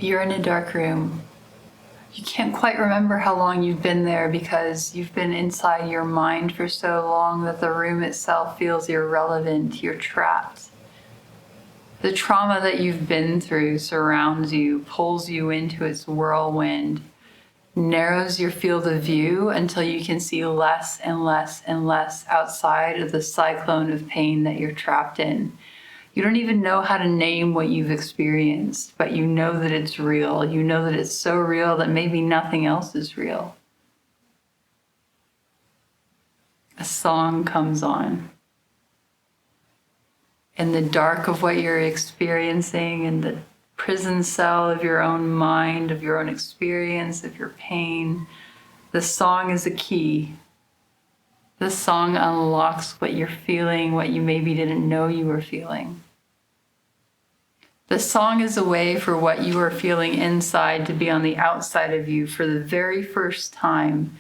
You're in a dark room. You can't quite remember how long you've been there because you've been inside your mind for so long that the room itself feels irrelevant. You're trapped. The trauma that you've been through surrounds you, pulls you into its whirlwind, narrows your field of view until you can see less and less and less outside of the cyclone of pain that you're trapped in. You don't even know how to name what you've experienced, but you know that it's real. You know that it's so real that maybe nothing else is real. A song comes on. In the dark of what you're experiencing, in the prison cell of your own mind, of your own experience, of your pain, the song is a key. The song unlocks what you're feeling, what you maybe didn't know you were feeling. The song is a way for what you are feeling inside to be on the outside of you for the very first time.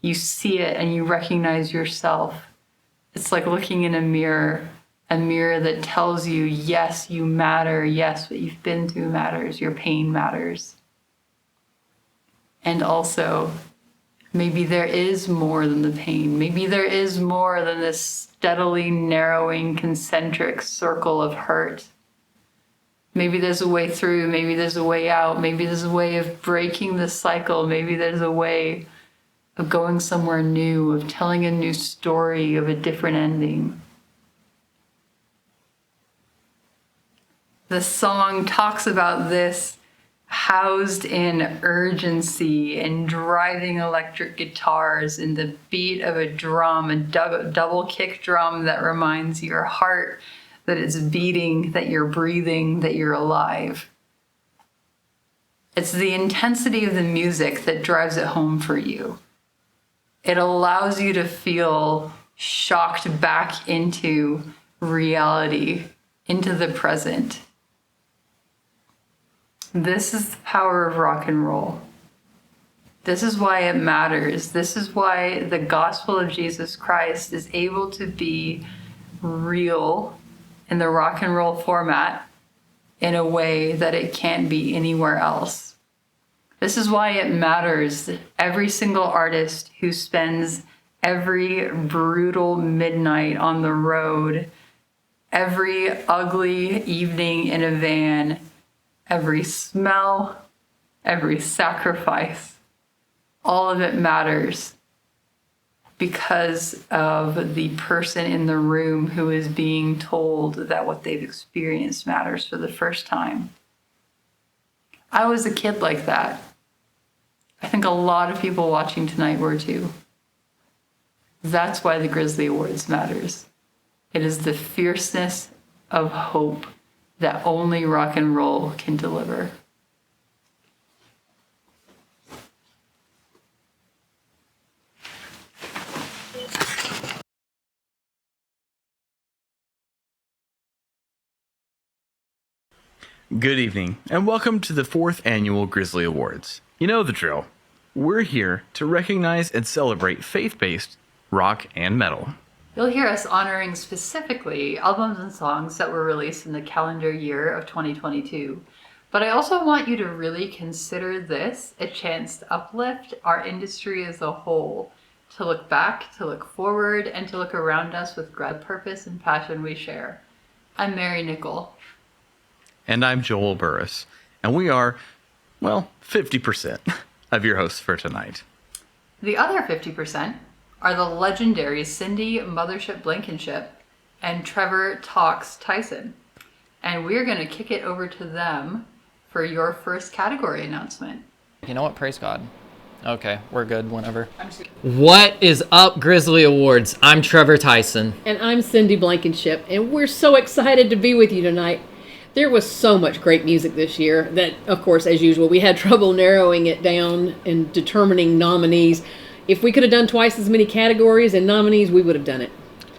You see it and you recognize yourself. It's like looking in a mirror that tells you, yes, you matter. Yes, what you've been through matters. Your pain matters. And also, maybe there is more than the pain. Maybe there is more than this steadily narrowing concentric circle of hurt. Maybe there's a way through. Maybe there's a way out. Maybe there's a way of breaking the cycle. Maybe there's a way of going somewhere new, of telling a new story, of a different ending. The song talks about this housed in urgency and driving electric guitars and the beat of a drum, a double kick drum that reminds your heart that it's beating, that you're breathing, that you're alive. It's the intensity of the music that drives it home for you. It allows you to feel shocked back into reality, into the present. This is the power of rock and roll. This is why it matters. This is why the gospel of Jesus Christ is able to be real in the rock and roll format in a way that it can't be anywhere else. This is why it matters that every single artist who spends every brutal midnight on the road, every ugly evening in a van, every smell, every sacrifice, all of it matters because of the person in the room who is being told that what they've experienced matters for the first time. I was a kid like that. I think a lot of people watching tonight were too. That's why the Grizzly Awards matters. It is the fierceness of hope that only rock and roll can deliver. Good evening, and welcome to the 4th Annual Grizzly Awards. You know the drill. We're here to recognize and celebrate faith-based rock and metal. You'll hear us honoring specifically albums and songs that were released in the calendar year of 2022. But I also want you to really consider this a chance to uplift our industry as a whole, to look back, to look forward, and to look around us with great purpose and passion we share. I'm Mary Nickel. And I'm Joel Burris, and we are, 50% of your hosts for tonight. The other 50% are the legendary Cindy Mothership Blankenship and Trevor Talks Tyson. And we're going to kick it over to them for your first category announcement. You know what? Praise God. Okay, we're good whenever. What is up, Grizzly Awards? I'm Trevor Tyson. And I'm Cindy Blankenship, and we're so excited to be with you tonight. There was so much great music this year that, of course, as usual, we had trouble narrowing it down and determining nominees. If we could have done twice as many categories and nominees, we would have done it.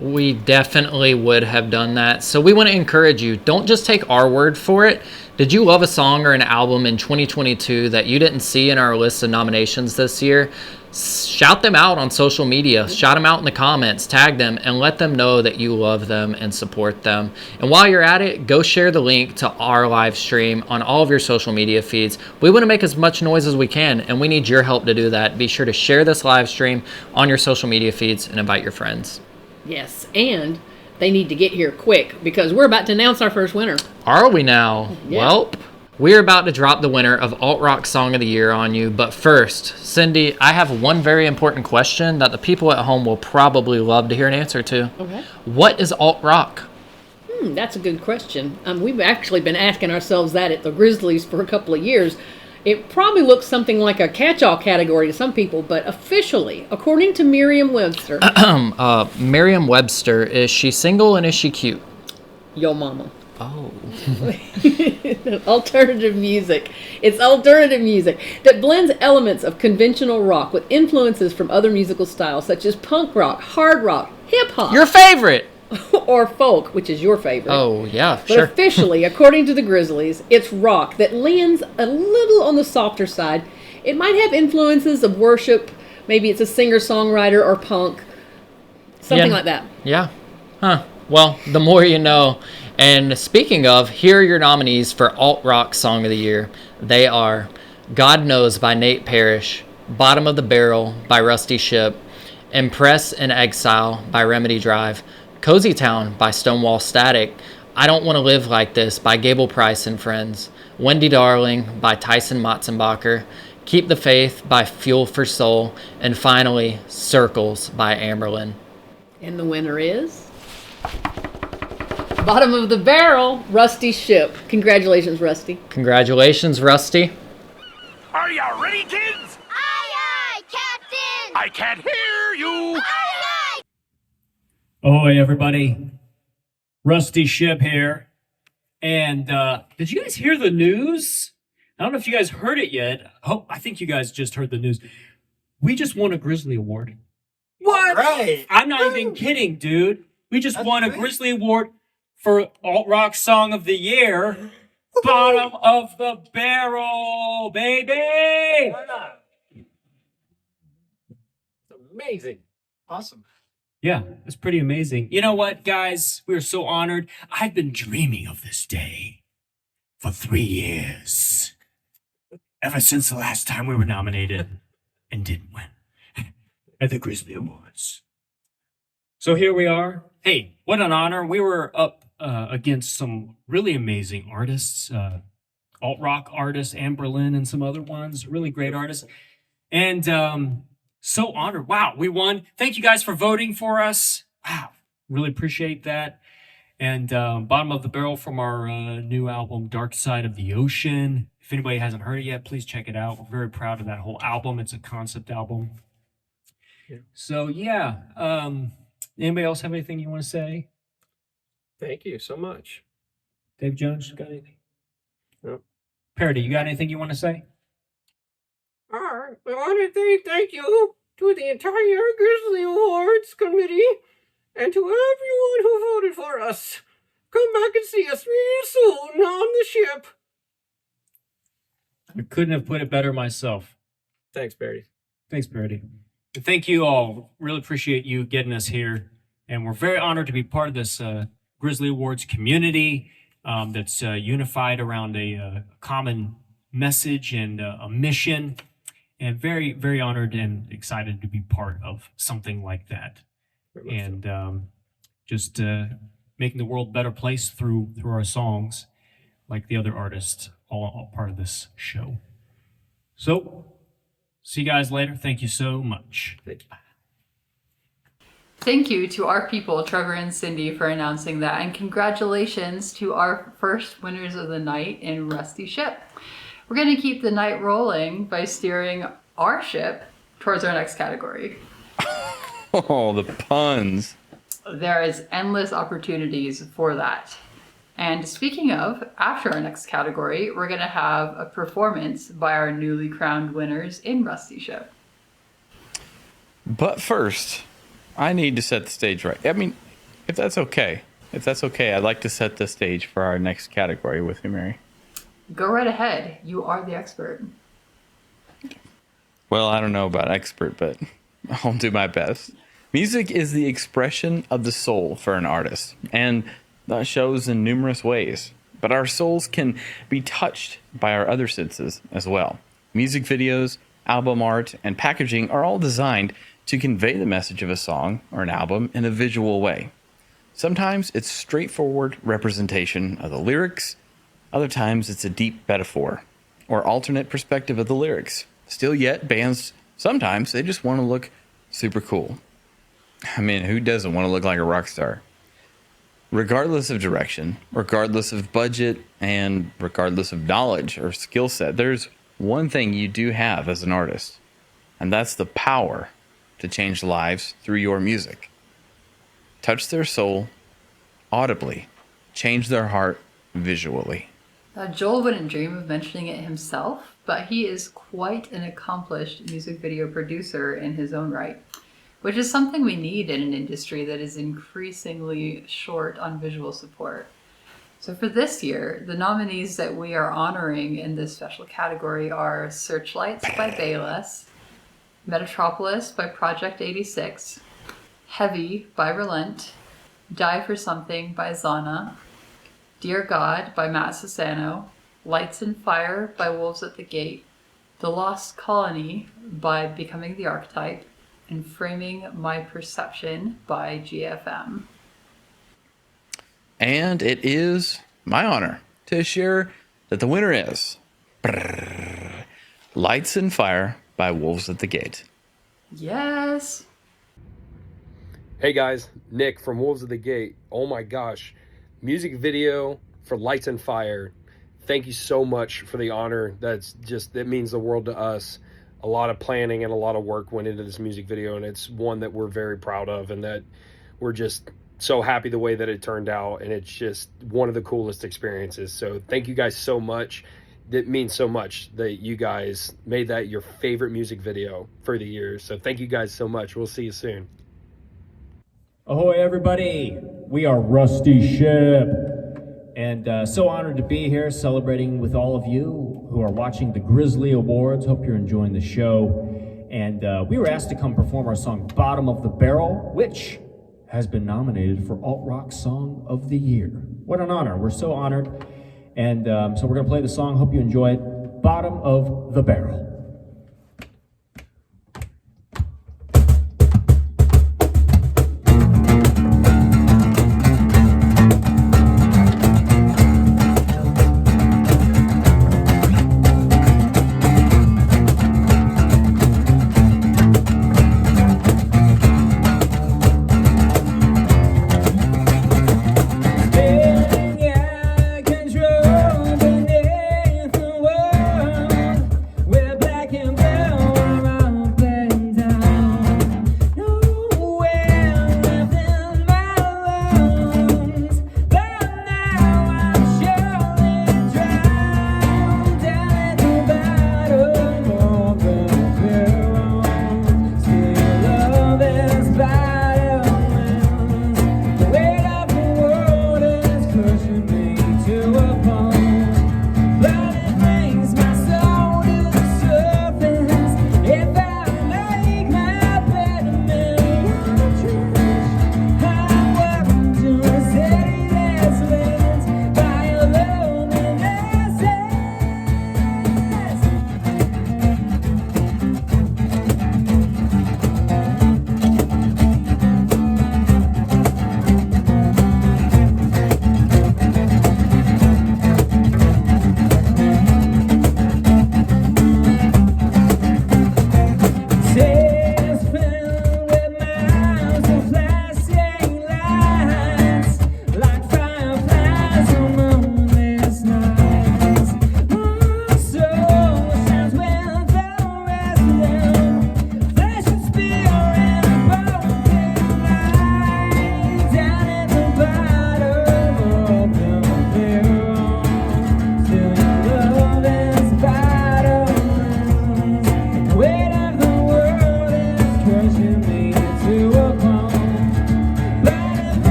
We definitely would have done that. So we want to encourage you, don't just take our word for it. Did you love a song or an album in 2022 that you didn't see in our list of nominations this year? shout them out on social media, shout them out in the comments, tag them, and let them know that you love them and support them. And while you're at it, go share the link to our live stream on all of your social media feeds. We want to make as much noise as we can, and we need your help to do that. Be sure to share this live stream on your social media feeds and invite your friends. Yes, and they need to get here quick because we're about to announce our first winner. Are we now? Yeah. Welp. We're about to drop the winner of Alt Rock Song of the Year on you, but first, Cindy, I have one very important question that the people at home will probably love to hear an answer to. Okay. What is Alt Rock? That's a good question. We've actually been asking ourselves that at the Grizzlies for a couple of years. It probably looks something like a catch-all category to some people, but officially, according to Merriam-Webster, Merriam-Webster, is she single and is she cute? yo mama. Oh. Alternative music. It's alternative music that blends elements of conventional rock with influences from other musical styles such as punk rock, hard rock, hip hop, Your favorite! or folk, which is your favorite. Oh, yeah, But sure. officially, according to the Grizzlies, it's rock that leans a little on the softer side. It might have influences of worship. Maybe it's a singer-songwriter or punk. Something Yeah. like that. Yeah. Huh. Well, the more you know. And speaking of, here are your nominees for Alt Rock Song of the Year. They are God Knows by Nate Parish, Bottom of the Barrel by Rusty Shipp, Impress in Exile by Remedy Drive, Cozy Town by Stonewall Static, I Don't Want to Live Like This by Gable Price and Friends, Wendy Darling by Tyson Motzenbacher, Keep the Faith by Fuel for Soul, and finally, Circles by Amberlin. And the winner is... Bottom of the Barrel, Rusty Shipp. Congratulations, Rusty. Congratulations, Rusty. Are you ready, kids? Aye, aye, Captain! I can't hear you! Aye, aye! Ahoy, everybody. Rusty Shipp here. And did you guys hear the news? I don't know if you guys heard it yet. Oh, I think you guys just heard the news. We just won a Grizzly Award. What? Right. I'm not even kidding, dude. We just won a Grizzly Award for Alt Rock Song of the Year. Bottom of the barrel, baby! It's amazing. Awesome. Yeah, it's pretty amazing. You know what, guys? We're so honored. I've been dreaming of this day for 3 years. Ever since the last time we were nominated and didn't win at the Grizzly Awards. So here we are. Hey, what an honor. We were up against some really amazing artists, alt-rock artists, Amberlin and some other ones, really great artists. And so honored. Wow, we won. Thank you guys for voting for us. Wow, really appreciate that. And Bottom of the Barrel from our new album, Dark Side of the Ocean. If anybody hasn't heard it yet, please check it out. We're very proud of that whole album. It's a concept album. Yeah. So, yeah. Anybody else have anything you want to say? Thank you so much. Dave Jones, got anything? No. Parody, you got anything you want to say? All right. We want to say thank you to the entire Grizzly Awards committee and to everyone who voted for us. Come back and see us real soon on the ship. I couldn't have put it better myself. Thanks, Barry. Thanks, Parody. And thank you all. Really appreciate you getting us here. And we're very honored to be part of this Grizzly Awards community that's unified around a common message and a mission. And very, very honored and excited to be part of something like that. And just making the world a better place through our songs, like the other artists, all part of this show. So, see you guys later. Thank you so much. Thank you. Thank you to our people, Trevor and Cindy, for announcing that, and congratulations to our first winners of the night in Rusty Shipp. We're going to keep the night rolling by steering our ship towards our next category. Oh, the puns. There is endless opportunities for that. And speaking of, after our next category, we're going to have a performance by our newly crowned winners in Rusty Shipp. But first, I need to set the stage right. I mean, if that's okay. If that's okay, I'd like to set the stage for our next category with you, Mary. Go right ahead. You are the expert. Well, I don't know about expert, but I'll do my best. Music is the expression of the soul for an artist, and that shows in numerous ways. But our souls can be touched by our other senses as well. Music videos, album art, and packaging are all designed to convey the message of a song or an album in a visual way. Sometimes it's straightforward representation of the lyrics, other times it's a deep metaphor or alternate perspective of the lyrics. Still yet, bands, sometimes they just want to look super cool. I mean, who doesn't want to look like a rock star? Regardless of direction, regardless of budget, and regardless of knowledge or skill set, there's one thing you do have as an artist, and that's the power to change lives through your music. Touch their soul audibly, change their heart visually. Joel wouldn't dream of mentioning it himself, but he is quite an accomplished music video producer in his own right, which is something we need in an industry that is increasingly short on visual support. So for this year, the nominees that we are honoring in this special category are Searchlights by Bayless, Metatropolis by Project 86, Heavy by Relent, Die for Something by Zana, Dear God by Matt Sassano, Lights and Fire by Wolves at the Gate, The Lost Colony by Becoming the Archetype, and Framing My Perception by GFM. And it is my honor to share that the winner is Lights and Fire by Wolves at the Gate. Yes! Hey guys, Nick from Wolves of the Gate. Oh my gosh, music video for Lights and Fire. Thank you so much for the honor. That means the world to us. A lot of planning and a lot of work went into this music video, and it's one that we're very proud of, and that we're just so happy the way that it turned out, and it's just one of the coolest experiences. So thank you guys so much. It means so much that you guys made that your favorite music video for the year. So thank you guys so much. We'll see you soon. Ahoy, everybody! We are Rusty Shipp, and so honored to be here celebrating with all of you who are watching the Grizzly Awards. Hope you're enjoying the show. And we were asked to come perform our song Bottom of the Barrel, which has been nominated for Alt Rock Song of the Year. What an honor. We're so honored. And so we're going to play the song. Hope you enjoy it. Bottom of the Barrel. Control beneath the world, we're black.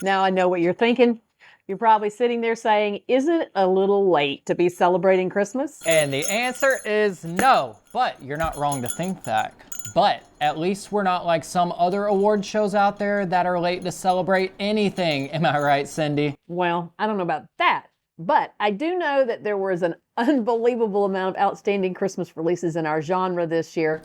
Now I know what you're thinking. You're probably sitting there saying, isn't it a little late to be celebrating Christmas? And the answer is no, but you're not wrong to think that. But at least we're not like some other award shows out there that are late to celebrate anything. Am I right, Cindy? Well, I don't know about that, but I do know that there was an unbelievable amount of outstanding Christmas releases in our genre this year.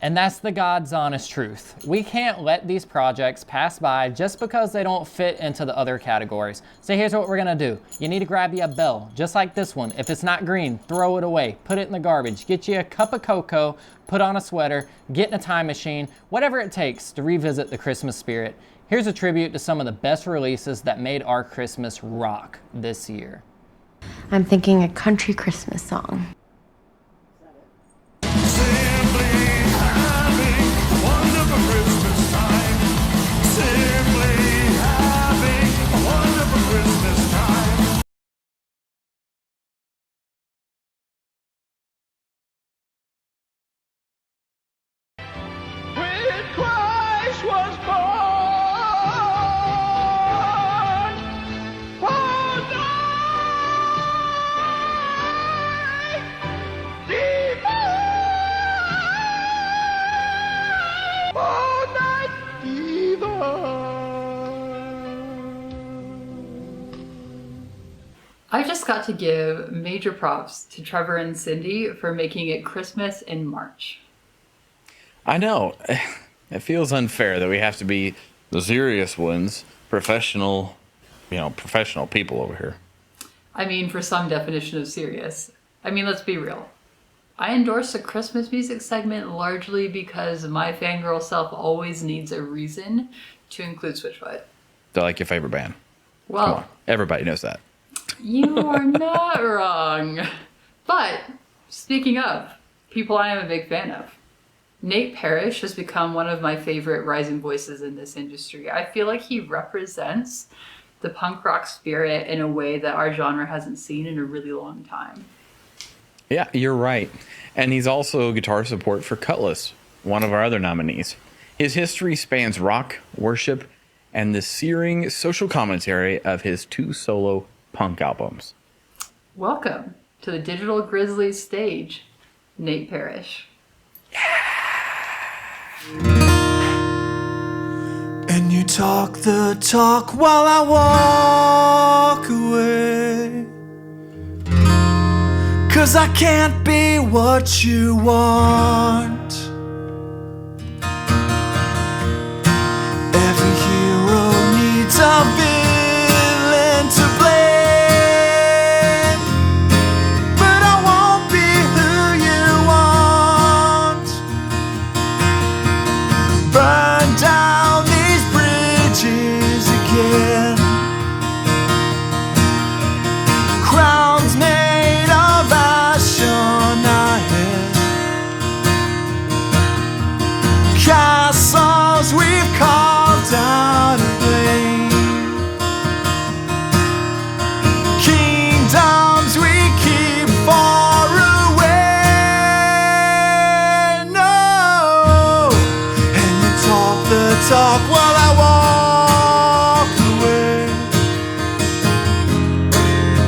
And that's the God's honest truth. We can't let these projects pass by just because they don't fit into the other categories. So here's what we're gonna do. You need to grab you a bell, just like this one. If it's not green, throw it away, put it in the garbage, get you a cup of cocoa, put on a sweater, get in a time machine, whatever it takes to revisit the Christmas spirit. Here's a tribute to some of the best releases that made our Christmas rock this year. I'm thinking a country Christmas song. I just got to give major props to Trevor and Cindy for making it Christmas in March. I know. It feels unfair that we have to be the serious ones, professional people over here. I mean, for some definition of serious. I mean, let's be real. I endorse the Christmas music segment largely because my fangirl self always needs a reason to include Switchfoot. They're like your favorite band. Well, come on. Everybody knows that. You are not wrong. But speaking of people I am a big fan of, Nate Parish has become one of my favorite rising voices in this industry. I feel like he represents the punk rock spirit in a way that our genre hasn't seen in a really long time. Yeah, you're right. And he's also guitar support for Kutless, one of our other nominees. His history spans rock, worship, and the searing social commentary of his 2 solo punk albums. Welcome to the Digital Grizzly stage, Nate Parish. And you talk the talk while I walk away, 'cause I can't be what you want. Every hero needs a villain to blame, but I won't be who you want. Burn down these bridges again. Crowns made of ash on our head. Castles we've carved out of flame. Kingdoms we keep far away. No, and you talk the talk while I walk away,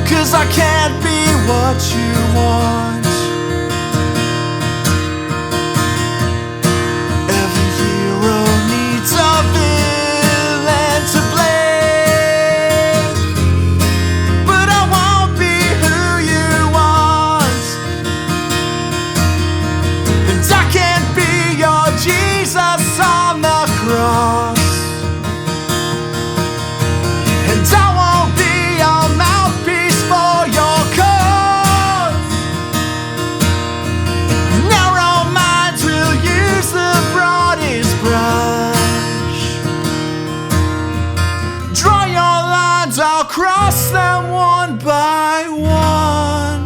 'cause I can't be what you want. Every hero needs a villain to blame, but I won't be who you want. And I can't be your Jesus on the cross. And I won't be your mouthpiece for your cause. Narrow minds will use the broadest brush. Draw your lines, I'll cross them one by one.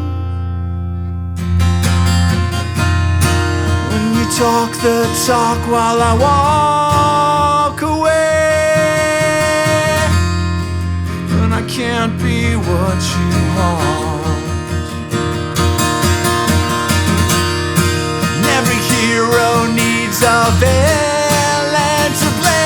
When you talk the talk while I walk away, and I can't be what you want. And every hero needs a villain to blame,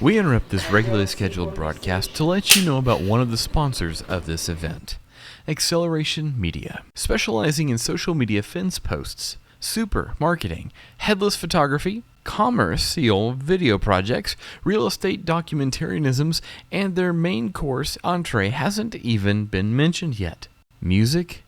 We interrupt this regularly scheduled broadcast to let you know about one of the sponsors of this event, Acceleration Media, specializing in social media fence posts, super marketing, headless photography, commercial video projects, real estate documentarianisms, and their main course entree hasn't even been mentioned yet. Music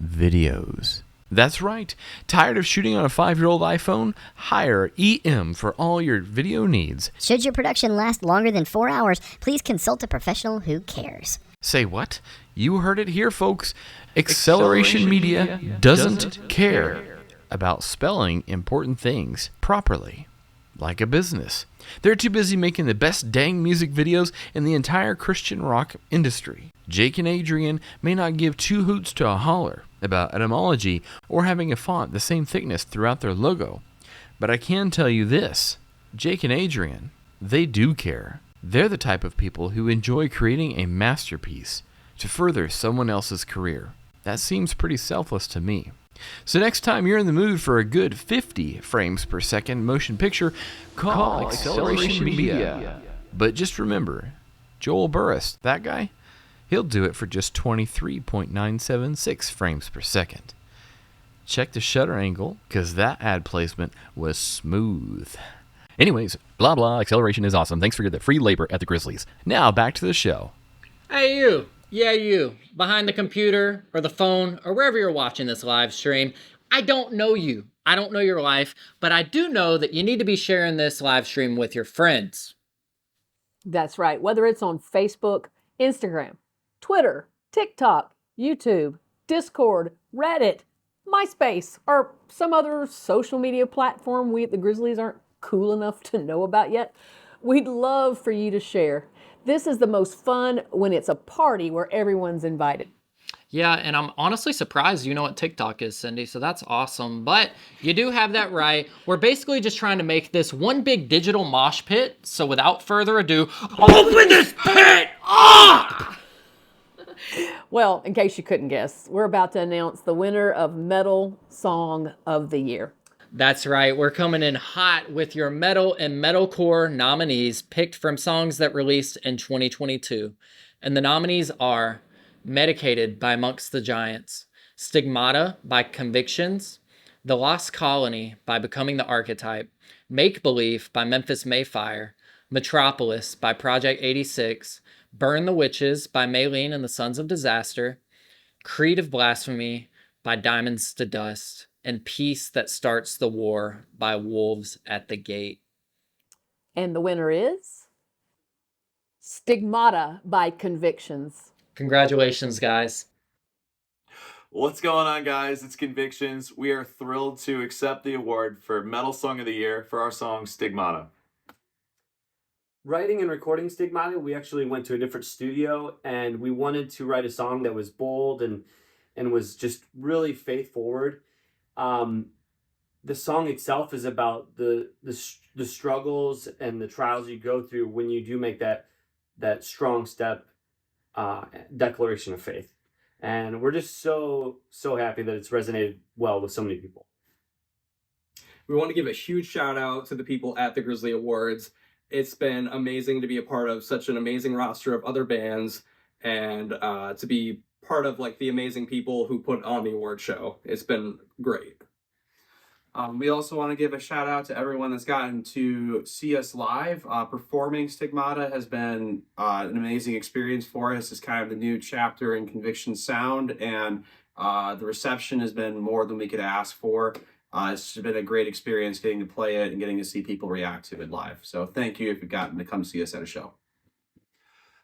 videos. That's right. Tired of shooting on a 5-year-old iPhone? Hire EM for all your video needs. Should your production last longer than 4 hours, please consult a professional who cares. Say what? You heard it here, folks. Acceleration Media doesn't care about spelling important things properly, like a business. They're too busy making the best dang music videos in the entire Christian rock industry. Jake and Adrian may not give two hoots to a holler about etymology or having a font the same thickness throughout their logo, but I can tell you this: Jake and Adrian, they do care. They're the type of people who enjoy creating a masterpiece to further someone else's career. That seems pretty selfless to me. So next time you're in the mood for a good 50 frames per second motion picture, call Acceleration Media. But just remember, Joel Burris, that guy, he'll do it for just 23.976 frames per second. Check the shutter angle, because that ad placement was smooth. Anyways, blah blah, Acceleration is awesome. Thanks for the free labor at the Grizzlies. Now back to the show. Hey, you. Yeah, you. Behind the computer or the phone or wherever you're watching this live stream. I don't know you. I don't know your life, but I do know that you need to be sharing this live stream with your friends. That's right. Whether it's on Facebook, Instagram, Twitter, TikTok, YouTube, Discord, Reddit, MySpace, or some other social media platform we at the Grizzlies aren't cool enough to know about yet, we'd love for you to share. This is the most fun when it's a party where everyone's invited. Yeah, and I'm honestly surprised you know what TikTok is, Cindy, so that's awesome. But you do have that right. We're basically just trying to make this one big digital mosh pit. So without further ado, open this pit up! Well, in case you couldn't guess, we're about to announce the winner of Metal Song of the Year. That's right. We're coming in hot with your metal and metalcore nominees picked from songs that released in 2022. And the nominees are Medicated by Amongst the Giants, Stigmata by Convictions, The Lost Colony by Becoming the Archetype, Make Believe by Memphis Mayfire, Metropolis by Project 86, Burn the Witches by Maylene and the Sons of Disaster, Creed of Blasphemy by Diamonds to Dust, and Peace That Starts the War by Wolves at the Gate. And the winner is Stigmata by Convictions. Congratulations, guys. What's going on, guys? It's Convictions. We are thrilled to accept the award for Metal Song of the Year for our song Stigmata. Writing and recording Stigmata, we actually went to a different studio, and we wanted to write a song that was bold and was just really faith forward. The song itself is about the struggles and the trials you go through when you do make that strong step, declaration of faith. And we're just so happy that it's resonated well with so many people. We want to give a huge shout out to the people at the Grizzly Awards. It's been amazing to be a part of such an amazing roster of other bands, and to be part of like the amazing people who put on the award show. It's been great. We also want to give a shout out to everyone that's gotten to see us live. Performing Stigmata has been an amazing experience for us. It's kind of the new chapter in Conviction Sound, and the reception has been more than we could ask for. It's been a great experience getting to play it and getting to see people react to it live. So thank you if you've gotten to come see us at a show.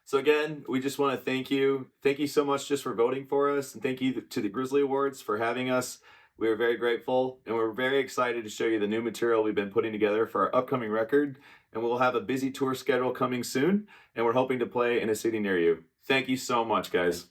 So again, we just want to thank you. Thank you so much just for voting for us, and thank you to the Grizzly Awards for having us. We are very grateful, and we're very excited to show you the new material we've been putting together for our upcoming record. And we'll have a busy tour schedule coming soon, and we're hoping to play in a city near you. Thank you so much, guys.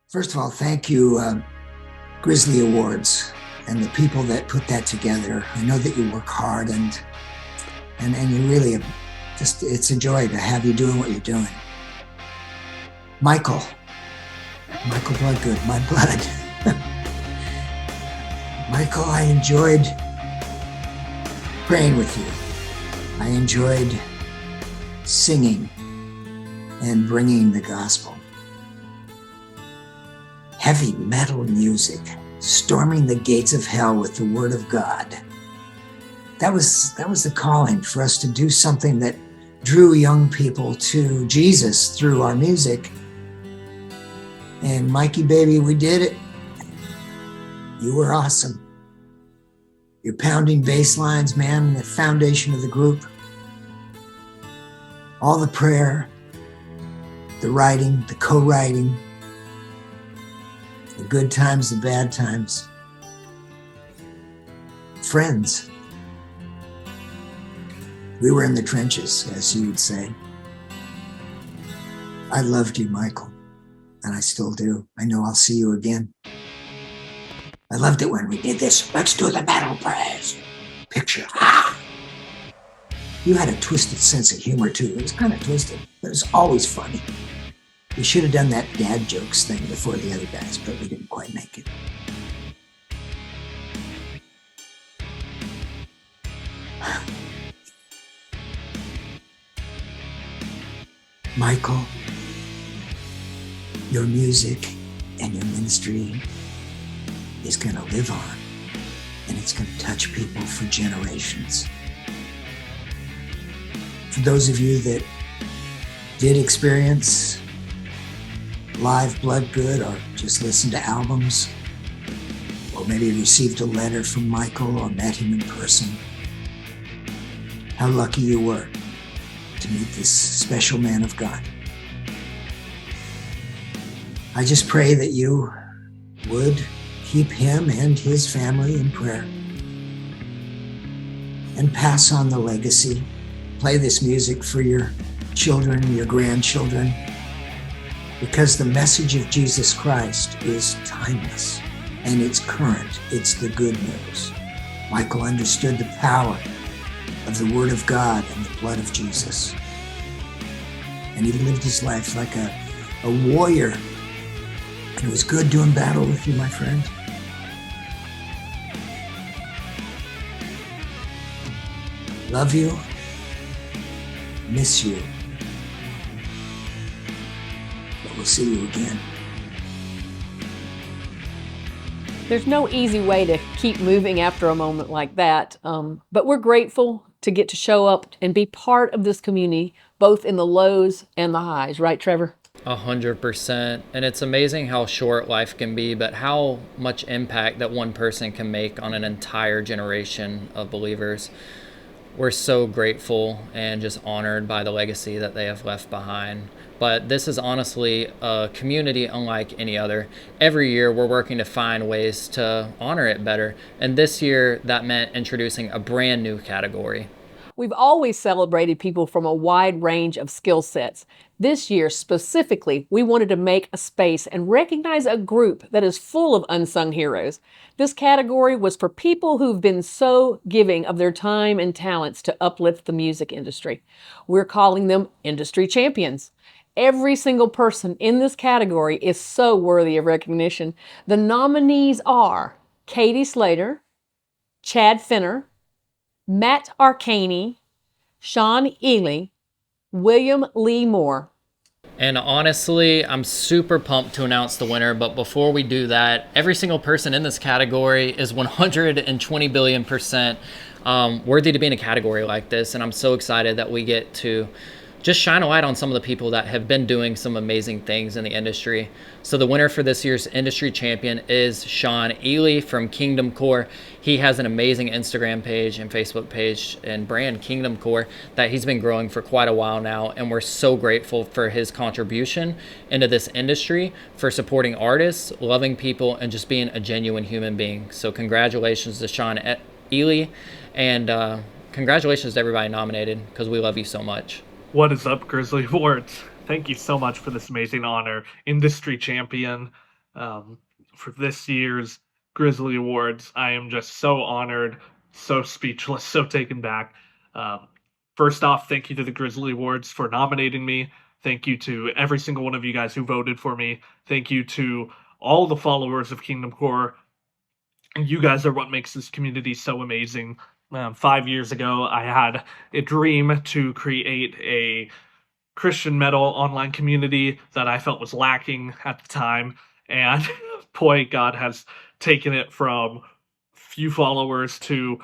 First of all, thank you, Grizzly Awards, and the people that put that together. I know that you work hard, and you really just, it's a joy to have you doing what you're doing. Michael Bloodgood, my blood. Michael, I enjoyed praying with you. I enjoyed singing and bringing the gospel. Heavy metal music, storming the gates of hell with the word of God. That was the calling for us to do something that drew young people to Jesus through our music. And Mikey, baby, we did it. You were awesome. You're pounding bass lines, man, the foundation of the group. All the prayer, the writing, the co-writing, the good times, the bad times. Friends. We were in the trenches, as you would say. I loved you, Michael, and I still do. I know I'll see you again. I loved it when we did this. Let's do the metal praise picture. Ah! You had a twisted sense of humor too. It was kind of twisted, but it was always funny. We should have done that dad jokes thing before the other guys, but we didn't quite make it. Michael, your music and your ministry is going to live on, and it's going to touch people for generations. For those of you that did experience live Bloodgood or just listened to albums, or maybe received a letter from Michael or met him in person, how lucky you were to meet this special man of God. I just pray that you would keep him and his family in prayer and pass on the legacy. Play this music for your children, your grandchildren, because the message of Jesus Christ is timeless and it's current. It's the good news. Michael understood the power of the Word of God and the blood of Jesus. And he lived his life like a warrior. And it was good doing battle with you, my friend. Love you. Miss you. But we'll see you again. There's no easy way to keep moving after a moment like that, but we're grateful to get to show up and be part of this community, both in the lows and the highs, right, Trevor? 100%. And it's amazing how short life can be, but how much impact that one person can make on an entire generation of believers. We're so grateful and just honored by the legacy that they have left behind. But this is honestly a community unlike any other. Every year we're working to find ways to honor it better. And this year that meant introducing a brand new category. We've always celebrated people from a wide range of skill sets. This year specifically, we wanted to make a space and recognize a group that is full of unsung heroes. This category was for people who've been so giving of their time and talents to uplift the music industry. We're calling them industry champions. Every single person in this category is so worthy of recognition. The nominees are Katie Slater, Chad Finner, Matt Arcaney, Sean Ely, William Lee Moore. And honestly, I'm super pumped to announce the winner, but before we do that, every single person in this category is 120 billion% worthy to be in a category like this, and I'm so excited that we get to just shine a light on some of the people that have been doing some amazing things in the industry. So the winner for this year's industry champion is Sean Ely from Kingdom Core. He has an amazing Instagram page and Facebook page and brand, Kingdom Core, that he's been growing for quite a while now. And we're so grateful for his contribution into this industry, for supporting artists, loving people, and just being a genuine human being. So congratulations to Sean Ely, and congratulations to everybody nominated, because we love you so much. What is up, Grizzly Awards? Thank you so much for this amazing honor. Industry champion. for this year's Grizzly Awards. I am just so honored, so speechless, so taken back. First off, thank you to the Grizzly Awards for nominating me. Thank you to every single one of you guys who voted for me. Thank you to all the followers of Kingdom Core. You guys are what makes this community so amazing. 5 years ago, I had a dream to create a Christian metal online community that I felt was lacking at the time. And boy, God has taken it from few followers to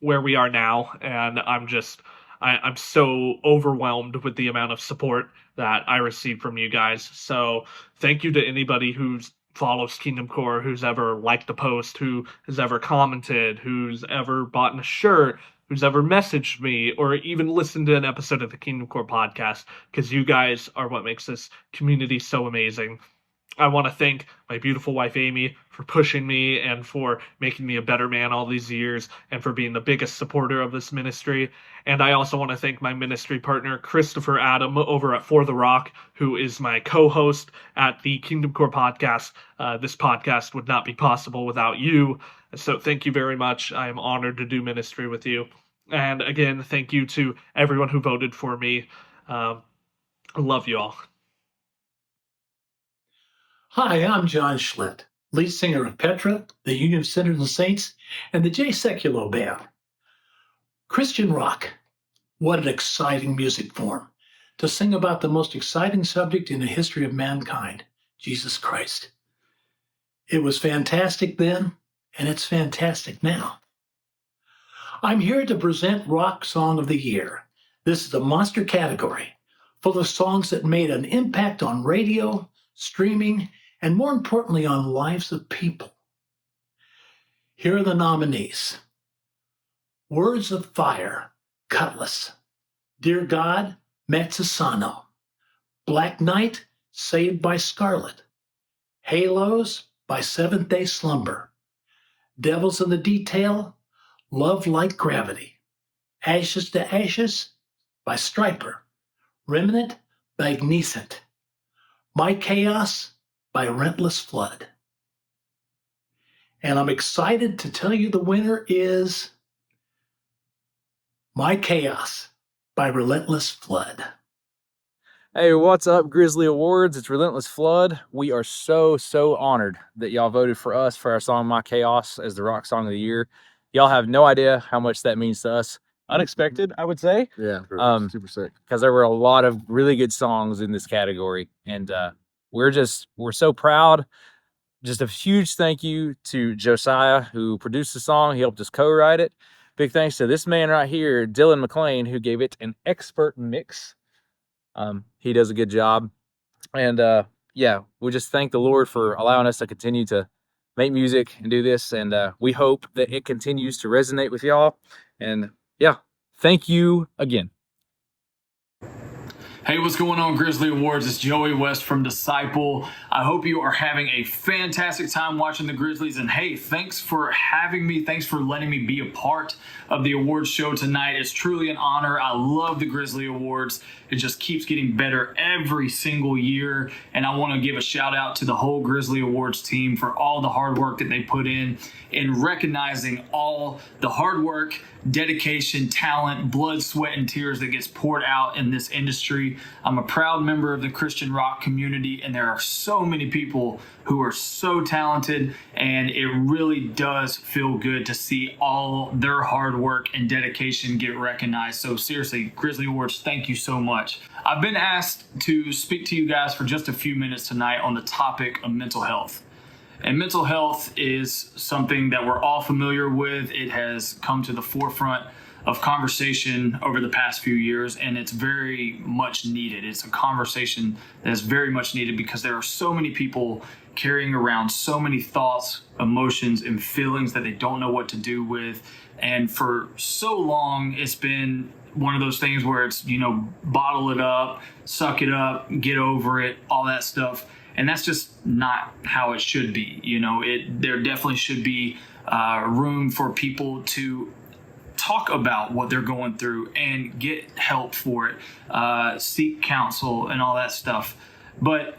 where we are now. And I'm so overwhelmed with the amount of support that I receive from you guys. So thank you to anybody who follows Kingdom Core, who's ever liked a post, who has ever commented, who's ever bought a shirt, who's ever messaged me, or even listened to an episode of the Kingdom Core podcast, because you guys are what makes this community so amazing. I want to thank my beautiful wife, Amy, for pushing me and for making me a better man all these years and for being the biggest supporter of this ministry. And I also want to thank my ministry partner, Christopher Adam, over at For the Rock, who is my co-host at the Kingdom Core podcast. This podcast would not be possible without you. So thank you very much. I am honored to do ministry with you. And again, thank you to everyone who voted for me. I love you all. Hi, I'm John Schlitt, lead singer of Petra, the Union of Sinners and Saints, and the J. Seculo Band. Christian rock. What an exciting music form to sing about the most exciting subject in the history of mankind, Jesus Christ. It was fantastic then, and it's fantastic now. I'm here to present Rock Song of the Year. This is a monster category full of songs that made an impact on radio, streaming, and more importantly, on lives of people. Here are the nominees. Words of Fire, Kutless. Dear God, Mezzosano. Black Knight, Saved by Scarlet. Halos by Seventh Day Slumber. Devils in the Detail, Love Like Gravity. Ashes to Ashes by Striper. Remnant, Magnificent. My Chaos by Relentless Flood. And I'm excited to tell you the winner is My Chaos by Relentless Flood. Hey, what's up, Grizzly Awards? It's Relentless Flood. We are so honored that y'all voted for us for our song My Chaos as the Rock Song of the Year. Y'all have no idea how much that means to us. Unexpected, I would say. Yeah, super sick. Because there were a lot of really good songs in this category, and we're so proud. Just a huge thank you to Josiah, who produced the song. He helped us co-write it. Big thanks to this man right here, Dylan McLean, who gave it an expert mix. He does a good job. And we just thank the Lord for allowing us to continue to make music and do this. And we hope that it continues to resonate with y'all. And thank you again. Hey, what's going on, Grizzly Awards? It's Joey West from Disciple. I hope you are having a fantastic time watching the Grizzlies. And hey, thanks for having me. Thanks for letting me be a part of the awards show tonight. It's truly an honor. I love the Grizzly Awards. It just keeps getting better every single year. And I want to give a shout out to the whole Grizzly Awards team for all the hard work that they put in recognizing all the hard work, dedication, talent, blood, sweat, and tears that gets poured out in this industry. I'm a proud member of the Christian rock community, and there are so many people who are so talented, and it really does feel good to see all their hard work and dedication get recognized. So seriously, Grizzly Awards, thank you so much. I've been asked to speak to you guys for just a few minutes tonight on the topic of mental health. And mental health is something that we're all familiar with. It has come to the forefront of conversation over the past few years, and it's very much needed. It's a conversation that is very much needed because there are so many people carrying around so many thoughts, emotions, and feelings that they don't know what to do with. And for so long, it's been one of those things where it's, bottle it up, suck it up, get over it, all that stuff. And that's just not how it should be. There definitely should be room for people to talk about what they're going through and get help for it, seek counsel and all that stuff. But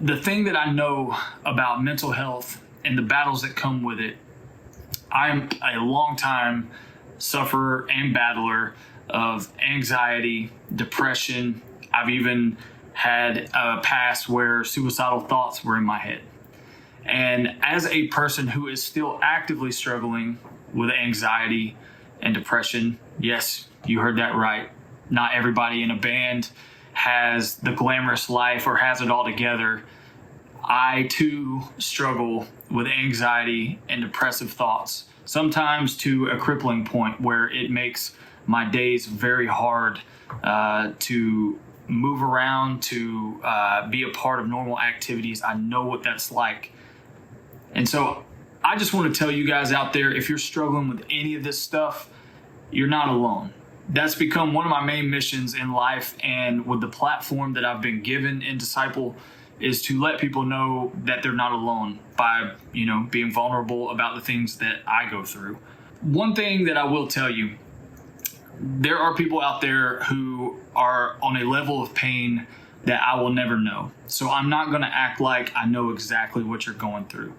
the thing that I know about mental health and the battles that come with it, I'm a long time sufferer and battler of anxiety, depression. I've even had a past where suicidal thoughts were in my head. And as a person who is still actively struggling with anxiety and depression, yes, you heard that right. Not everybody in a band has the glamorous life or has it all together. I too struggle with anxiety and depressive thoughts, sometimes to a crippling point where it makes my days very hard to move around, to be a part of normal activities. I know what that's like. And so I just want to tell you guys out there, if you're struggling with any of this stuff, you're not alone. That's become one of my main missions in life, and with the platform that I've been given in Disciple, is to let people know that they're not alone by, being vulnerable about the things that I go through. One thing that I will tell you, there are people out there who are on a level of pain that I will never know. So I'm not going to act like I know exactly what you're going through.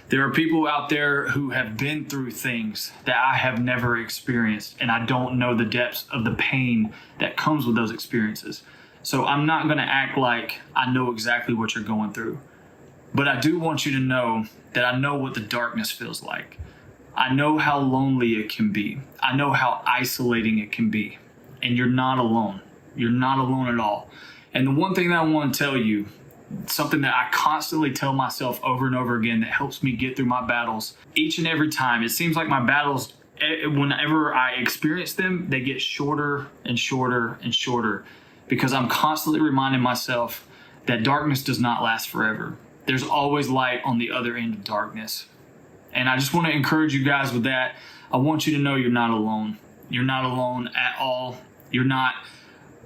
There are people out there who have been through things that I have never experienced, and I don't know the depths of the pain that comes with those experiences. So I'm not going to act like I know exactly what you're going through. But I do want you to know that I know what the darkness feels like. I know how lonely it can be. I know how isolating it can be. And you're not alone. You're not alone at all. And the one thing that I want to tell you, something that I constantly tell myself over and over again that helps me get through my battles each and every time. It seems like my battles, whenever I experience them, they get shorter and shorter and shorter, because I'm constantly reminding myself that darkness does not last forever. There's always light on the other end of darkness. And I just want to encourage you guys with that. I want you to know you're not alone. You're not alone at all. You're not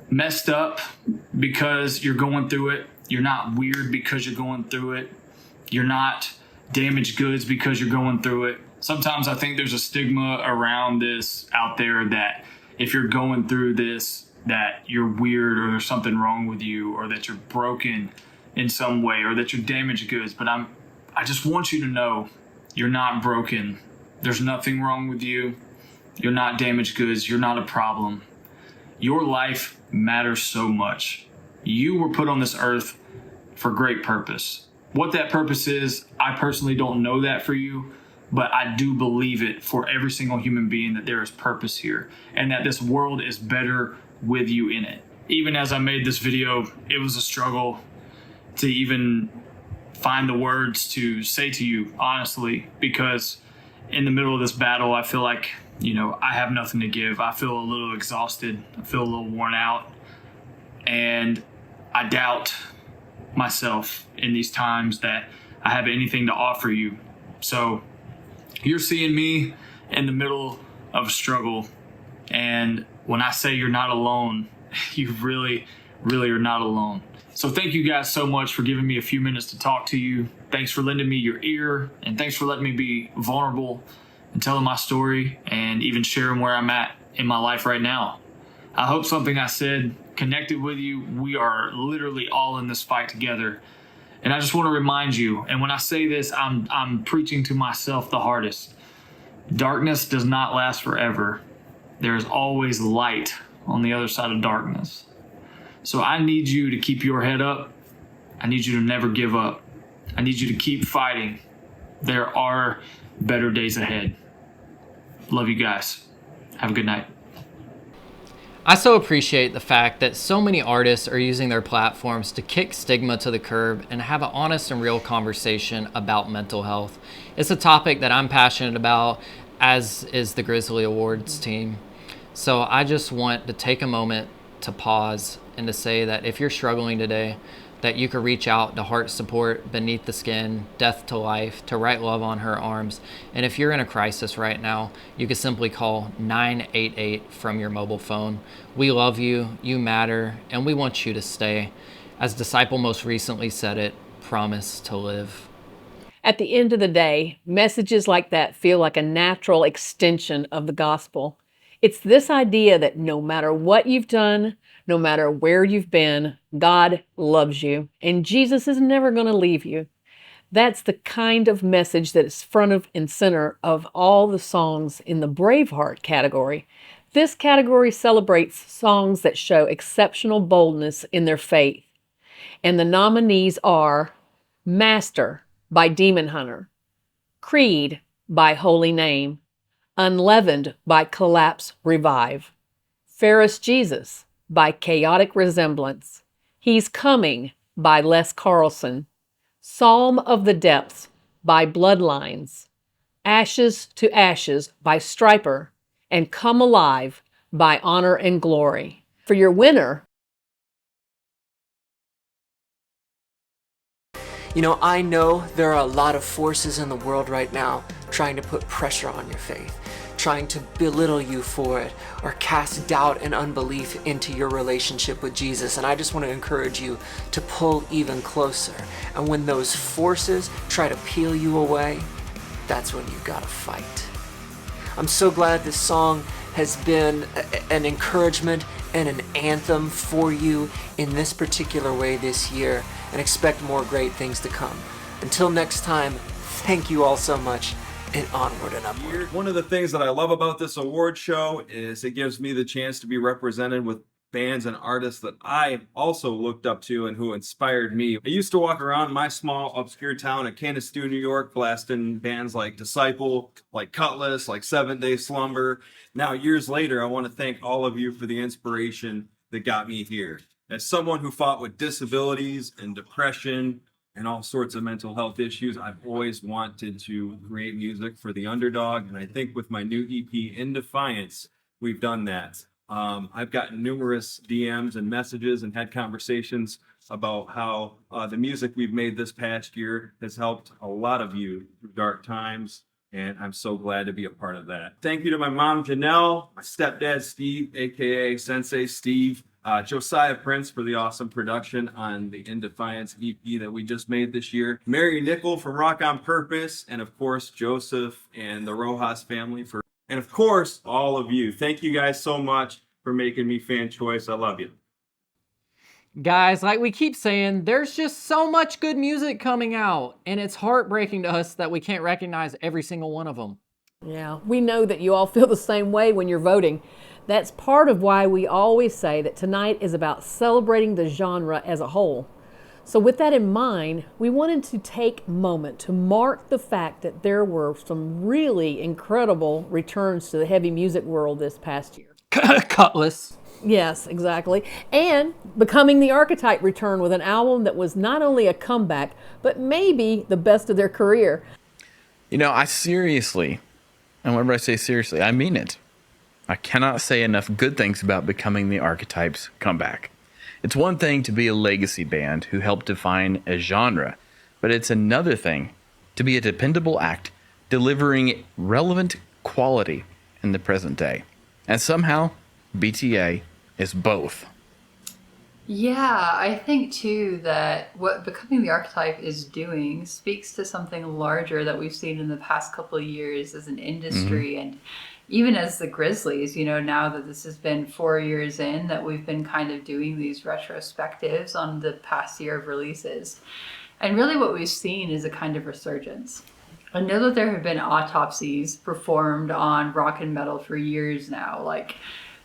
messed up because you're going through it. You're not weird because you're going through it. You're not damaged goods because you're going through it. Sometimes I think there's a stigma around this out there that if you're going through this, that you're weird or there's something wrong with you or that you're broken in some way or that you're damaged goods. But I just want you to know you're not broken. There's nothing wrong with you. You're not damaged goods. You're not a problem. Your life matters so much. You were put on this earth for great purpose. What that purpose is, I personally don't know that for you, but I do believe it for every single human being that there is purpose here and that this world is better with you in it. Even as I made this video, it was a struggle to even find the words to say to you, honestly, because in the middle of this battle, I feel like, I have nothing to give. I feel a little exhausted. I feel a little worn out. And I doubt myself in these times that I have anything to offer you. So you're seeing me in the middle of a struggle. And when I say you're not alone, you really, really are not alone. So thank you guys so much for giving me a few minutes to talk to you. Thanks for lending me your ear, and thanks for letting me be vulnerable and telling my story and even sharing where I'm at in my life right now. I hope something I said connected with you. We are literally all in this fight together. And I just want to remind you, and when I say this, I'm preaching to myself the hardest. Darkness does not last forever. There is always light on the other side of darkness. So I need you to keep your head up. I need you to never give up. I need you to keep fighting. There are better days ahead. Love you guys. Have a good night. I so appreciate the fact that so many artists are using their platforms to kick stigma to the curb and have an honest and real conversation about mental health. It's a topic that I'm passionate about, as is the Grizzly Awards team. So I just want to take a moment to pause and to say that if you're struggling today, that you could reach out to Heart Support, Beneath the Skin, Death to Life, to Write Love on Her Arms. And if you're in a crisis right now, you can simply call 988 from your mobile phone. We love you, you matter, and we want you to stay. As Disciple most recently said it, promise to live. At the end of the day, messages like that feel like a natural extension of the gospel. It's this idea that no matter what you've done, No matter where you've been, God loves you, and Jesus is never going to leave you. That's the kind of message that is front of and center of all the songs in the Braveheart category. This category celebrates songs that show exceptional boldness in their faith. And the nominees are Master by Demon Hunter, Creed by Holy Name, Unleavened by Collapse Revive, Ferris Jesus by Chaotic Resemblance, He's Coming by Les Carlson, Psalm of the Depths by Bloodlines, Ashes to Ashes by Striper, and Come Alive by Honor and Glory. For your winner, You know, I know there are a lot of forces in the world right now trying to put pressure on your faith, trying to belittle you for it, or cast doubt and unbelief into your relationship with Jesus. And I just want to encourage you to pull even closer. And when those forces try to peel you away, that's when you've got to fight. I'm so glad this song has been an encouragement and an anthem for you in this particular way this year, and expect more great things to come. Until next time, thank you all so much, and onward and upward. One of the things that I love about this award show is it gives me the chance to be represented with bands and artists that I also looked up to and who inspired me. I used to walk around my small obscure town of Canistoo, New York, blasting bands like Disciple, like Kutless, like 7 Day Slumber. Now, years later, I want to thank all of you for the inspiration that got me here. As someone who fought with disabilities and depression and all sorts of mental health issues, I've always wanted to create music for the underdog. And I think with my new EP, In Defiance, we've done that. I've gotten numerous DMs and messages and had conversations about how the music we've made this past year has helped a lot of you through dark times. And I'm so glad to be a part of that. Thank you to my mom, Janelle, my stepdad, Steve, aka Sensei Steve, Josiah Prince for the awesome production on the In Defiance EP that we just made this year, Mary Nickel from Rock on Purpose, and of course, Joseph and the Rojas family and of course, all of you. Thank you guys so much for making me fan choice. I love you. Guys, like we keep saying, there's just so much good music coming out, and it's heartbreaking to us that we can't recognize every single one of them. Yeah, we know that you all feel the same way when you're voting. That's part of why we always say that tonight is about celebrating the genre as a whole. So with that in mind, we wanted to take a moment to mark the fact that there were some really incredible returns to the heavy music world this past year. Kutless. Yes, exactly. And Becoming the Archetype returned with an album that was not only a comeback, but maybe the best of their career. You know, I seriously, and whenever I say seriously, I mean it. I cannot say enough good things about Becoming the Archetype's comeback. It's one thing to be a legacy band who helped define a genre, but it's another thing to be a dependable act delivering relevant quality in the present day. And somehow, BTA is both. Yeah, I think too that what Becoming the Archetype is doing speaks to something larger that we've seen in the past couple of years as an industry and even as the Grizzlies, you know, now that this has been 4 years in, that we've been kind of doing these retrospectives on the past year of releases. And really what we've seen is a kind of resurgence. I know that there have been autopsies performed on rock and metal for years now. Like,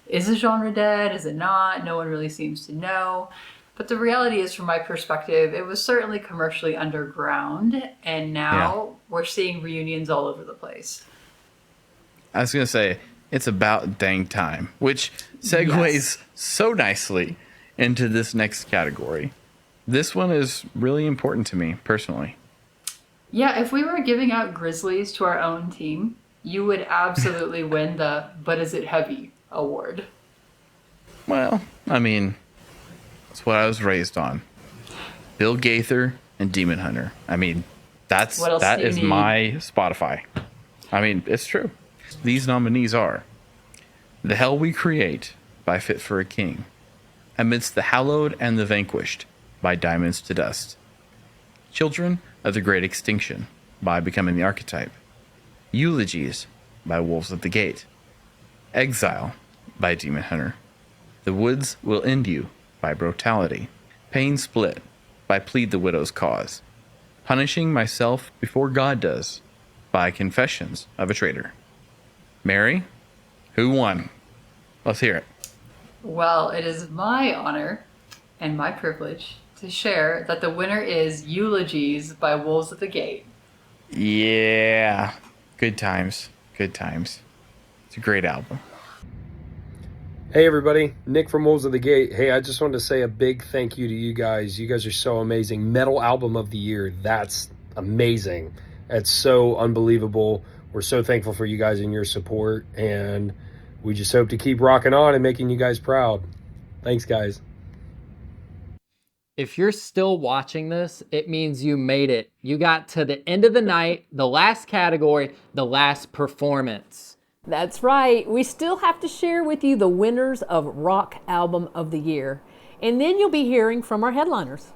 is the genre dead? Is it not? No one really seems to know. But the reality is, from my perspective, it was certainly commercially underground. And now we're seeing reunions all over the place. I was going to say, it's about dang time, which segues so nicely into this next category. This one is really important to me personally. Yeah, if we were giving out Grizzlies to our own team, you would absolutely win the But Is It Heavy award. Well, I mean, that's what I was raised on. Bill Gaither and Demon Hunter. I mean, that is my Spotify. I mean, it's true. These nominees are The Hell We Create by Fit for a King, Amidst the Hallowed and the Vanquished by Diamonds to Dust, Children of the Great Extinction by Becoming the Archetype, Eulogies by Wolves at the Gate, Exile by Demon Hunter, The woods will end you by brutality. Pain split by plead the widow's cause. Punishing myself before God does by confessions of a traitor. Mary, who won? Let's hear it. Well, it is my honor and my privilege to share that the winner is Eulogies by Wolves at the Gate. Yeah. Good times. Good times. It's a great album. Hey everybody, Nick from Wolves of the Gate. Hey, I just wanted to say a big thank you to you guys. You guys are so amazing. Metal Album of the Year, that's amazing. That's so unbelievable. We're so thankful for you guys and your support, and we just hope to keep rocking on and making you guys proud. Thanks, guys. If you're still watching this, it means you made it. You got to the end of the night, the last category, the last performance. That's right. We still have to share with you the winners of Rock Album of the Year. And then you'll be hearing from our headliners.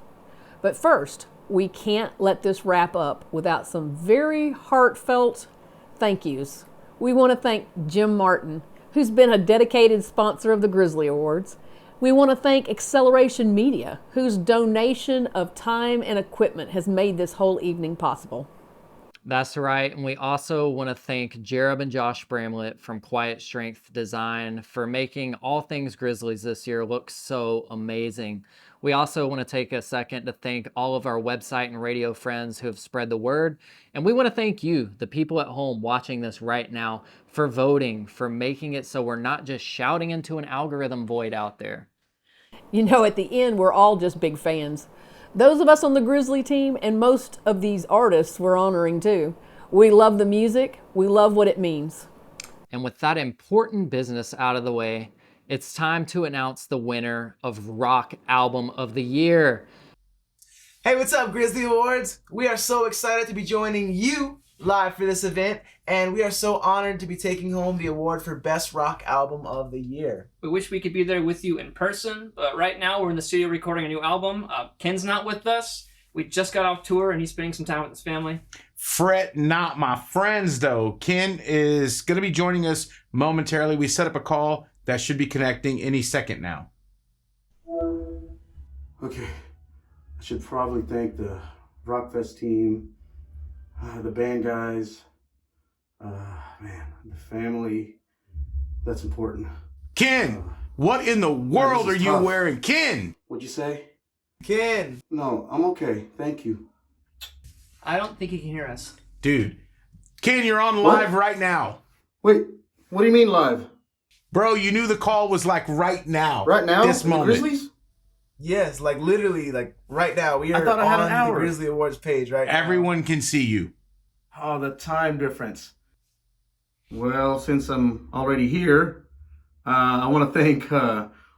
But first, we can't let this wrap up without some very heartfelt thank yous. We want to thank Jim Martin, who's been a dedicated sponsor of the Grizzly Awards. We want to thank Acceleration Media, whose donation of time and equipment has made this whole evening possible. That's right. And we also want to thank Jarob and Josh Bramlett from Quiet Strength Design for making all things Grizzlies this year look so amazing. We also want to take a second to thank all of our website and radio friends who have spread the word. And we want to thank you, the people at home watching this right now, for voting, for making it so we're not just shouting into an algorithm void out there. You know, at the end, we're all just big fans. Those of us on the Grizzly team and most of these artists we're honoring too. We love the music. We love what it means. And with that important business out of the way, it's time to announce the winner of Rock Album of the Year. Hey, what's up, Grizzly Awards? We are so excited to be joining you live for this event, and we are so honored to be taking home the award for Best Rock Album of the Year. We wish we could be there with you in person, but right now we're in the studio recording a new album. Ken's not with us. We just got off tour and he's spending some time with his family. Fret not, my friends, though. Ken is going to be joining us momentarily. We set up a call that should be connecting any second now. Okay, I should probably thank the Rockfest team, the band guys, man, the family. That's important. Ken, what in the world are you wearing? Ken! What'd you say? Ken! No, I'm okay. Thank you. I don't think he can hear us. Dude, Ken, you're on live right now. Wait, what do you mean live? Bro, you knew the call was like right now. Right now? This moment. The Grizzlies? Yes, like literally, like right now. We are I thought I had on an hour. the Grizzly Awards page right now. Everyone can see you. Oh, the time difference. Well, since I'm already here, I want to thank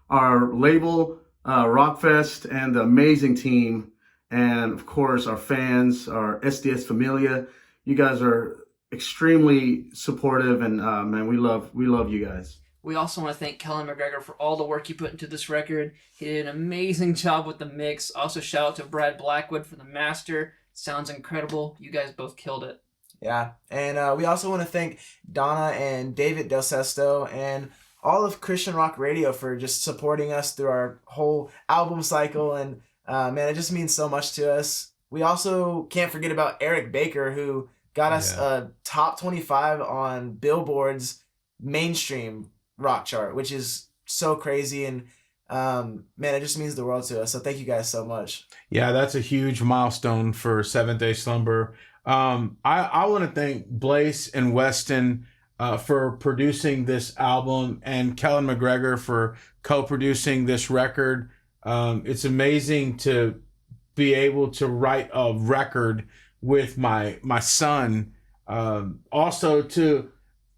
our label, Rockfest, and the amazing team, and of course our fans, our SDS Familia. You guys are extremely supportive, and man, we love you guys. We also want to thank Kellen McGregor for all the work he put into this record. He did an amazing job with the mix. Also, shout out to Brad Blackwood for the master. Sounds incredible. You guys both killed it. Yeah, and we also want to thank Donna and David Del Sesto and all of Christian Rock Radio for just supporting us through our whole album cycle. And man, it just means so much to us. We also can't forget about Eric Baker, who got us a top 25 on Billboard's mainstream rock chart, which is so crazy. And man, it just means the world to us. So thank you guys so much. Yeah, that's a huge milestone for Seventh Day Slumber. I want to thank Blaze and Weston for producing this album, and Kellen McGregor for co-producing this record. It's amazing to be able to write a record with my son. Also to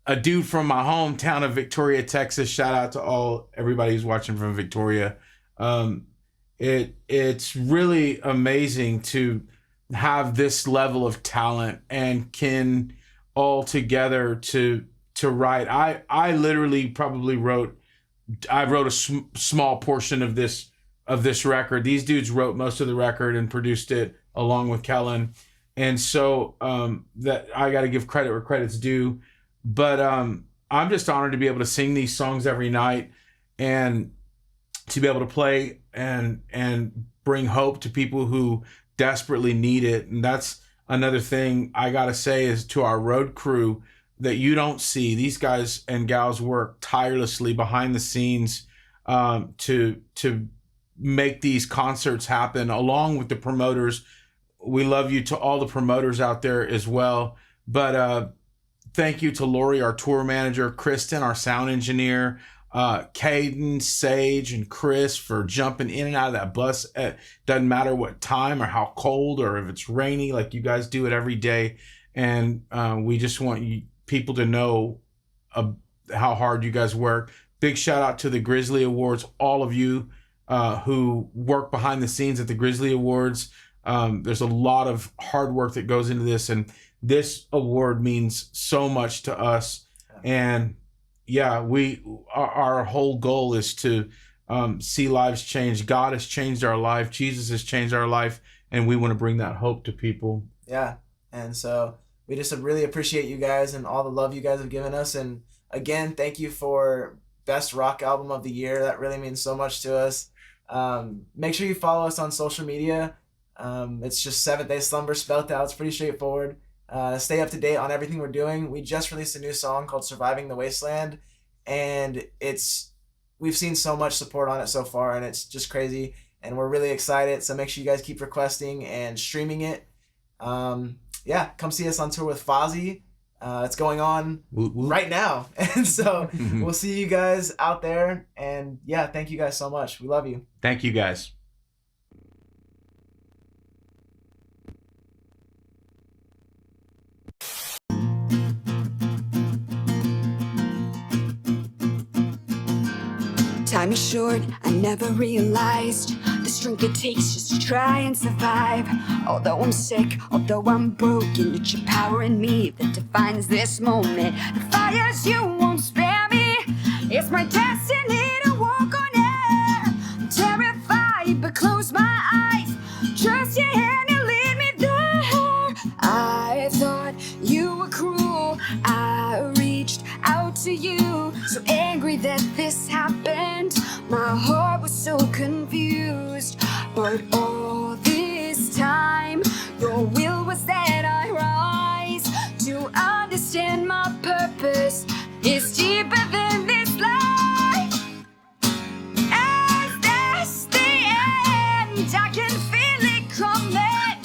a dude from my hometown of Victoria, Texas. Shout out to everybody who's watching from Victoria. It's really amazing to have this level of talent and Ken all together to write. I literally probably wrote a small portion of this record. These dudes wrote most of the record and produced it along with Kellen. And so that I got to give credit where credit's due. But I'm just honored to be able to sing these songs every night. And to be able to play and bring hope to people who desperately need it. And that's another thing I gotta say is to our road crew that you don't see. These guys and gals work tirelessly behind the scenes to make these concerts happen, along with the promoters. We love you to all the promoters out there as well. But thank you to Lori, our tour manager, Kristen, our sound engineer, Caden, Sage, and Chris for jumping in and out of that bus. Doesn't matter what time or how cold or if it's rainy, like you guys do it every day. And we just want people to know how hard you guys work. Big shout out to the Grizzly Awards, all of you who work behind the scenes at the Grizzly Awards. There's a lot of hard work that goes into this, and this award means so much to us. And yeah, our whole goal is to see lives change. God has changed our life. Jesus has changed our life, and we want to bring that hope to people. Yeah, and so we just really appreciate you guys and all the love you guys have given us. And again, thank you for Best Rock Album of the Year. That really means so much to us. Make sure you follow us on social media. It's just Seventh Day Slumber spelled out. It's pretty straightforward. Stay up to date on everything we're doing. We just released a new song called Surviving the Wasteland, and we've seen so much support on it so far, and it's just crazy, and we're really excited. So make sure you guys keep requesting and streaming it. Yeah, come see us on tour with Fozzy. It's going on right now. And so we'll see you guys out there. And yeah, thank you guys so much. We love you. Thank you guys. Time is short, I never realized the strength it takes just to try and survive. Although I'm sick, although I'm broken, it's your power in me that defines this moment. The fires you won't spare me, it's my destiny to walk on air. I'm terrified, but close my eyes, trust your hand and lead me there. I thought you were cruel, I reached out to you, so angry that this happened. My heart was so confused, but all this time, your will was that I rise to understand my purpose is deeper than this life. As that's the end, I can feel it coming.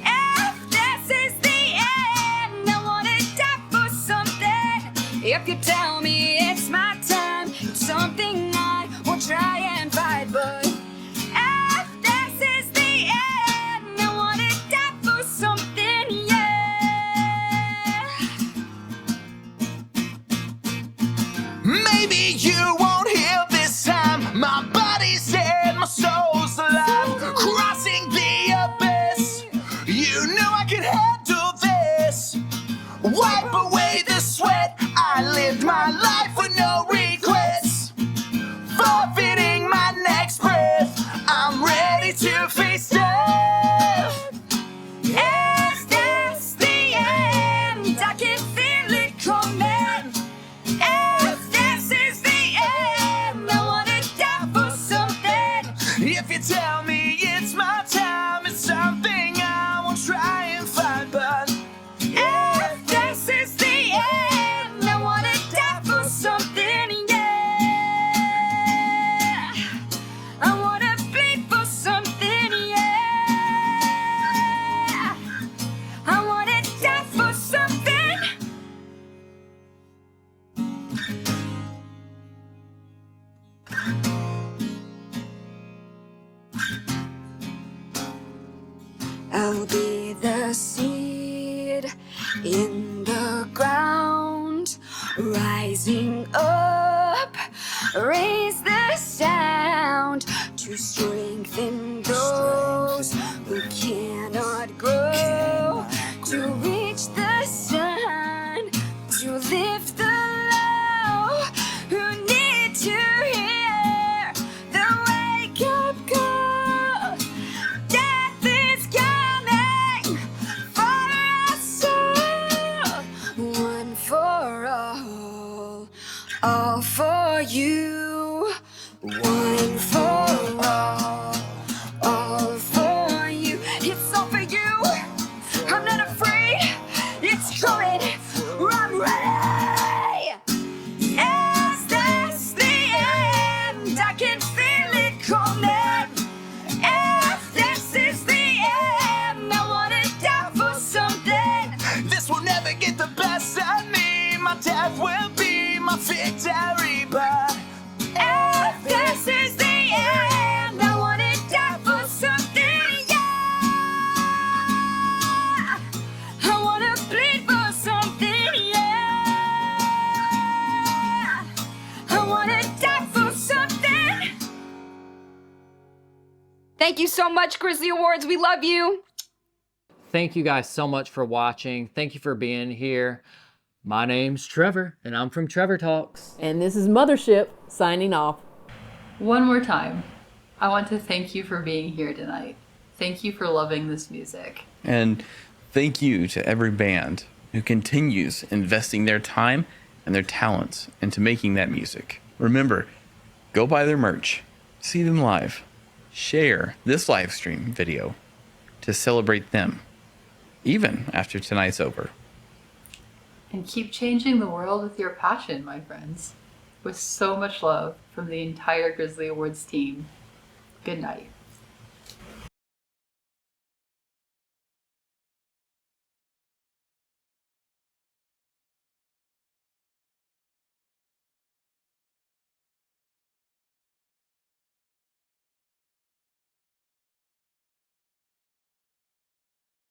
If this is the end, I wanna die for something. If you tell me it's my time, it's something I will try and fight, but if this is the end, I wanna die for something, yeah. Maybe you won't heal this time. My body's dead, my soul's alive, crossing the abyss. You know I can handle this. Wipe away the sweat. I lived my life with no regrets. Forfeiting my next breath. I'm ready to face death. Is this the end? I can feel it coming. If this is the end, I wanna die for something. If you tell me it's my time, it's something I won't try and find, but if this is the end, I wanna die for something, yeah. I wanna bleed for something, yeah. I wanna die for something. I'll be the seed in the ground, rising up, raise the sound to strengthen those who cannot grow, to reach the sun, to lift the low, who need to hear the wake-up call. Death is coming for us all, one for all for you, one for my death will be my victory. But if this is the end, I wanna die for something, yeah. I wanna bleed for something, yeah. I wanna die for something. Thank you so much, Grizzly Awards. We love you. Thank you guys so much for watching. Thank you for being here. My name's Trevor, and I'm from Trevor Talks. And this is Mothership signing off. One more time, I want to thank you for being here tonight. Thank you for loving this music. And thank you to every band who continues investing their time and their talents into making that music. Remember, go buy their merch, see them live, share this live stream video to celebrate them, even after tonight's over. And keep changing the world with your passion, my friends. With so much love from the entire Grizzly Awards team. Good night.